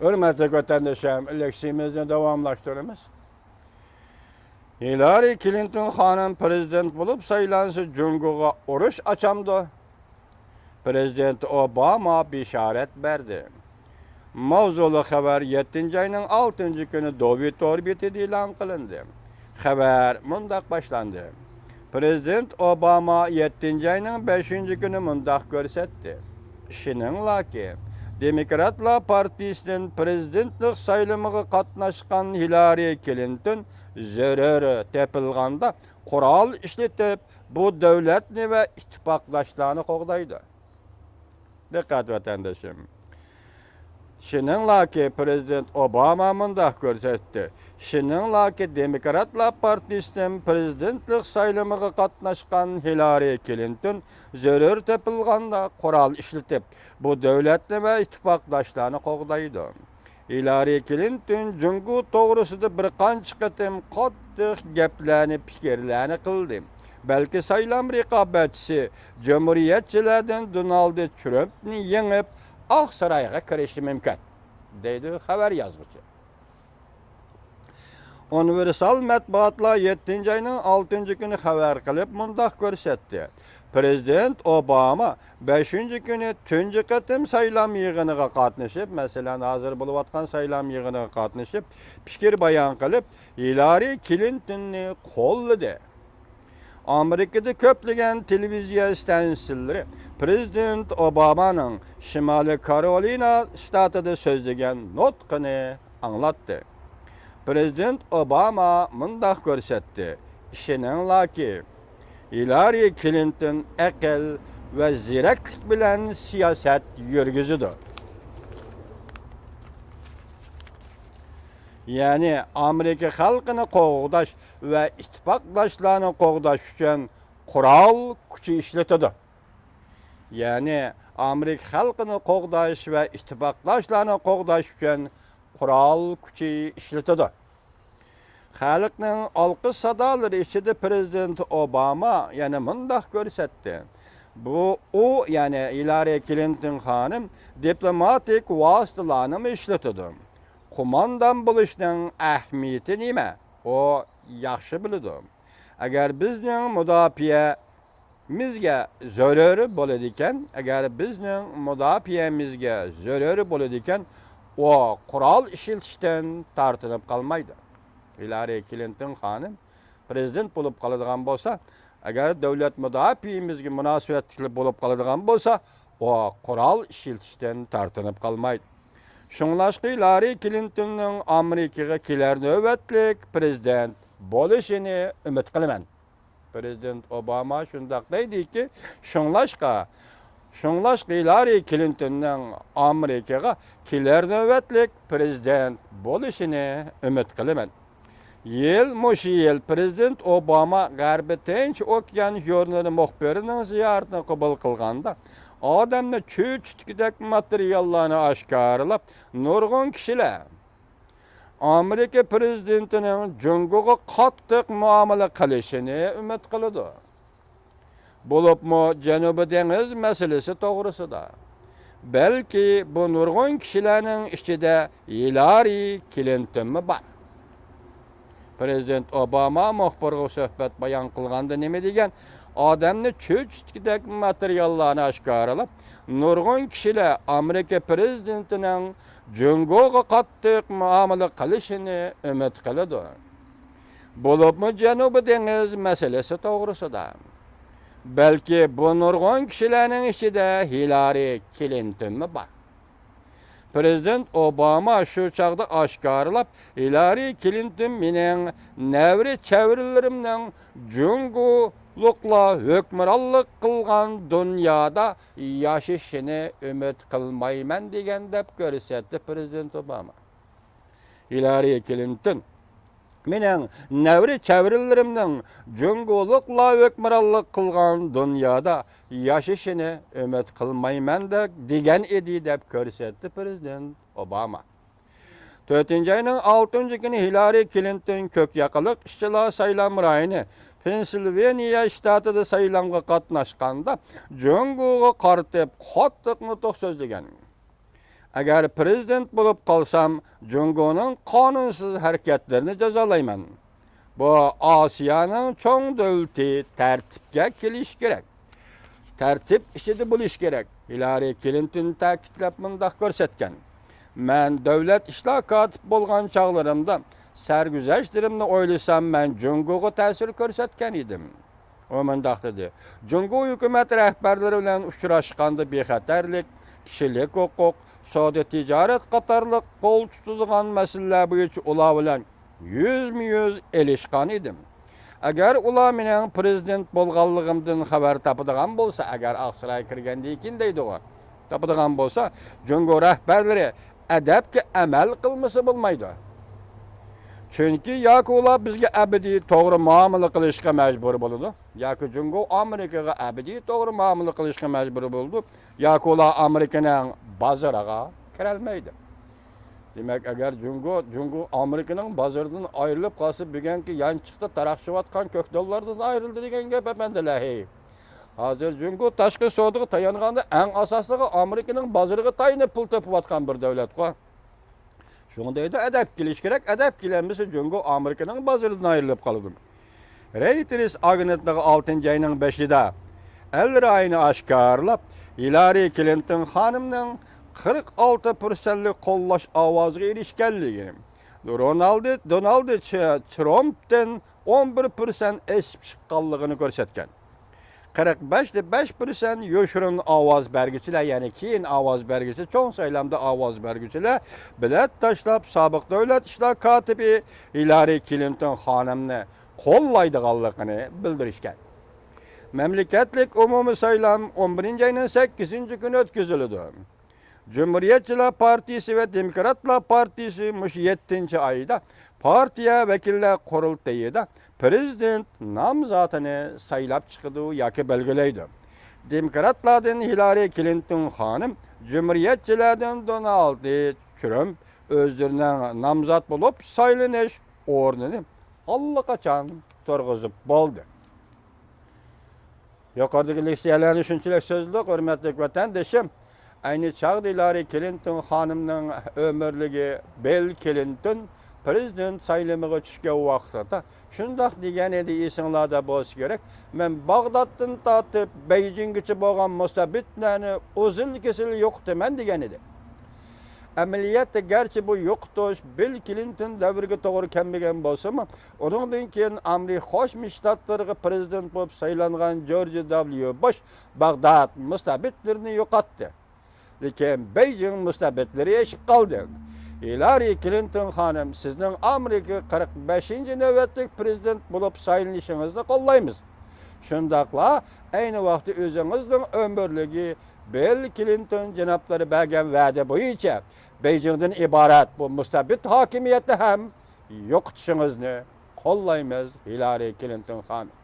Hürmetli vatandaşlarım, eleksiyimizni davamlaştıramiz. Hillary Clinton hanım prezident bulup saylansa Jungo'ga uruş açamdı. Prezident Obama bisharet berdi. Mavzulu haber 7. ayının 6. günü David orbiti ilan kılındı. Haber mundak başlandı. Prezident Obama 7. ayının 5. günü mundak görsetti. Şinanla ki, Demokratlar Partisi'nin prezidentlik saylımıga katnaşkan Hillary Clinton zörörü tepilganda kural işletip bu devletni ve ittifaklaşlarını qoğdaydı. Dikkat vatandaşım. Şinanla ki prezident Obama mındak görsetti. Şinanla ki Demokratlar Partisi'nin prezidentlik saylımıga katnaşkan Hillary Clinton zörör tepilganda kural işletip bu devletni ve ittifaklaşlarını qoğdaydı. Hillary Clinton Jungo toğrusida bir qancha qitim qattiq gaplarni, fikirlarni qildi. Belki saylam raqobatchisi Cumhuriyetçilerden Donald Trump'ni yengib Oq Saroyga kirishi mumkin, deydi xabar yozuvchi. Universal matbuotlar 7. ayının 6. günü xabar qilib mundaq ko'rsatdi. Prezident Obama 5. günü tunji qitim saylam yig'iniga qatnashib, masalan, hozir bo'lib atgan saylam yig'iniga qatnashib, fikir bayon qilib, Hillary Clinton'ni qo'lladi. Amerika'da köplagan televiziya stansiyalari Prezident Obama'nın Shimoliy Karolina shtatida so'zlagan nutqini anglatdi. Prezident Obama mundaq ko'rsatdi. Ishoninglarki, Hillary Clinton aql va ziraklik bilan siyosat yurgizdi. Yani Amerika xalqini qo'g'dash va ittifaqdoshlarni qo'g'dash uchun qurol kuchi ishlatadi. Yani Amerika xalqini qo'g'dash va ittifaqdoshlarni qo'g'dash uchun qurol kuchi ishlatadi. Xalqning olqish sadolari ichida prezident Obama yana mundaq ko'rsatdi. Bu yani Hillary Clinton xonim diplomatik vositalarni ishlatadi. Kumandan bo'lishning ahamiyati nima? O yaxshi biladi. Agar bizning mudofiamizga zarari bo'ladi ekan, o qurol ishlatishdan tortinib qolmaydi. Hillary Clinton xonim prezident bo'lib qoladigan bo'lsa, agar davlat mudofiamizga munosabatli bo'lib qoladigan bo'lsa, o qurol ishlatishdan tortinib qolmaydi. Şunlaşqı Hillary Clinton'ның Amerikaga kelar növbetlik prezident bo'lishini umid qilaman. Prezident Obama shundaq deydi ki, şunlaşqa Hillary Clinton'ның Amerikaga kelar növbetlik prezident bo'lishini umid qilaman. Yil prezident Obama G'arbiy Tinch okean jurnali muxbirining ziyoratini qabul qilganda odamni cho'chitgidek materiallarni oshkorlab, nurg'un kishilar Amerika prezidentining Jungo'ga qattiq muomala qilishini umid qiladi. Bo'libmi Janubiy dengiz masalasi to'g'risida. Balki bu nurg'un kishilarning ichida Hillary Clinton bor. Prezident Obama muxbirga suhbat bayon qilganda nima degan? Odamni cho'chitgidek materiallarni oshkorlab, nurg'un kishilar Amerika prezidentining Jungo'ga qattiq muomala qilishini umid qiladi. Bo'libmi Janubiy dengiz masalasi to'g'risida. Balki bu nurg'un kishilarning ichida Hillary Clinton bor. Prezident Obama şu çağda oshkorlab, Hillary Clinton mening navri chavrilarimning Jungo'liqlar hukmronlik qilgan dunyoda yashashini umid qilmayman degan deb ko'rsatdi Prezident Obama. Hillary Clinton mening navri chavrilarimning Jungo'liqlar hukmronlik qilgan dunyoda yashashini umid qilmayman degan edi deb ko'rsatdi Prezident Obama. 4. ayının 6. günü Hillary Clinton ko'kyaqiliq ishchilar saylam rayoni Pensilvaniya shtatida saylamga qatnashganda Jungo'ga qartib qattiq nutq so'zlagan. Eğer prezident bulup kalsam, Cungo'nun kanunsuz hareketlerini cezalayman. Bu Asya'nın çoğun devleti tertipke keliş gerek. Tertip işidi buluş gerek. Hillary Clinton ta'kidlep mındaq görsetken. Men devlet işler katip bolgan çağlarımda sergüzeşlerimni oylasam men Cungo'ga ta'sir görsetken idim. O mındaq dedi. Cungo hükümet rehberleri bilen uçuraşqanda bexatarlik, kişilik hukuk, savdo ticaret qatarlıq qol tutulgan meseleler boyunca ular bilen yüz elişkan idim. Eğer ular menen prezident bolganlığımdan haber tapıdığan bolsa, eğer Aksaray'a kirgende ikin deydi o. Tapıdığan bolsa, Cungo rehberleri edepki emel kılması bulmaydı. Çünkü ya ki ular bizge ebedi doğru muamele kılışka mecbur buldu. Ya ki Cungo Amerika'ya ebedi doğru muamele kılışka mecbur buldu. Ya ki ular Amerika'nın bazaraga kirelmeydi. Demek eğer Cungo Amerika'nın bazarından ayrılıp kalsı bilgen ki yan çıktı tarakşıvatkan kökdollardan ayrıldı degen gep ben de lahi. Hazır Cungo taşkı soğuduğu tayanğanda en asaslığı Amerika'nın bazarıga tayını pul tepıvatkan bir devlet ko. Şundaydı edep geliş gerek, edep gelenmesi Cungo Amerika'nın bazarından ayrılıp kalıdım. Reuters agentlığı 6. ayının 5'inde el ayını aşkarlap Hillary Clinton hanımның 46%'lik kollaş avazı erişkenliğini. Donald Trump'ten 11% eşip çıqqanlığını görsetken. 45% yoşurun avaz bergiciler, yani keyin avaz bergisi, çoğun saylamda avaz bergiciler bilet taşlap sabık devlet işler katibi Hillary Clinton hanımını kollaydıqanlığını bildirişken. Memleketlik umumi saylam 11. ayının 8. günü ötküzülüdü. Cumhuriyetçiler Partisi ve Demokratlar Partisi 7. ayda partiye vekiller kurultayıda prezident namzatını saylap çıkıdığı yakı belgeleydi. Demokratlardan Hillary Clinton hanım, Cumhuriyetçilerden Donald Trump özlerine namzat bulup saylanış ornunu allakaçan turguzup boldu. Yukarıdaki leksiyelerini şunçilik sözlü, hürmetli vatandaşım. Aynı çağda Hillary Clinton hanımның ömürlüğü Bill Clinton prezident saylamıga tushgan vaqtida shundoq degan edi, esinglarda bo'lishi kerak. Men Bag'doddan tortib Beijinggacha bo'lgan mustabidlarni uzun kesil yo'qitaman degan edi. Amaliyotda garchi bu yo'qitish Bill Clinton davriga to'g'ri kelmagan bo'lsa-mu, undan keyin Amerika Qo'shma Shtatlariga prezident bo'lib saylangan George W. Bush Bag'dod mustabidlarini yo'qotdi. Lekin Beijing mustabidlari eshib qoldi. Hillary Clinton hanım, sizning Amerika 45. navbatlik prezident bo'lib saylanishingizni qo'llaymiz. Shundaqla ayni vaqtda o'zingizning ömürlüğü Bill Clinton janoblari bergan va'da bo'yicha Beijingdan iborat bu mustabid hokimiyatni ham yo'qitishingizni qo'llaymiz, Hillary Clinton hanım.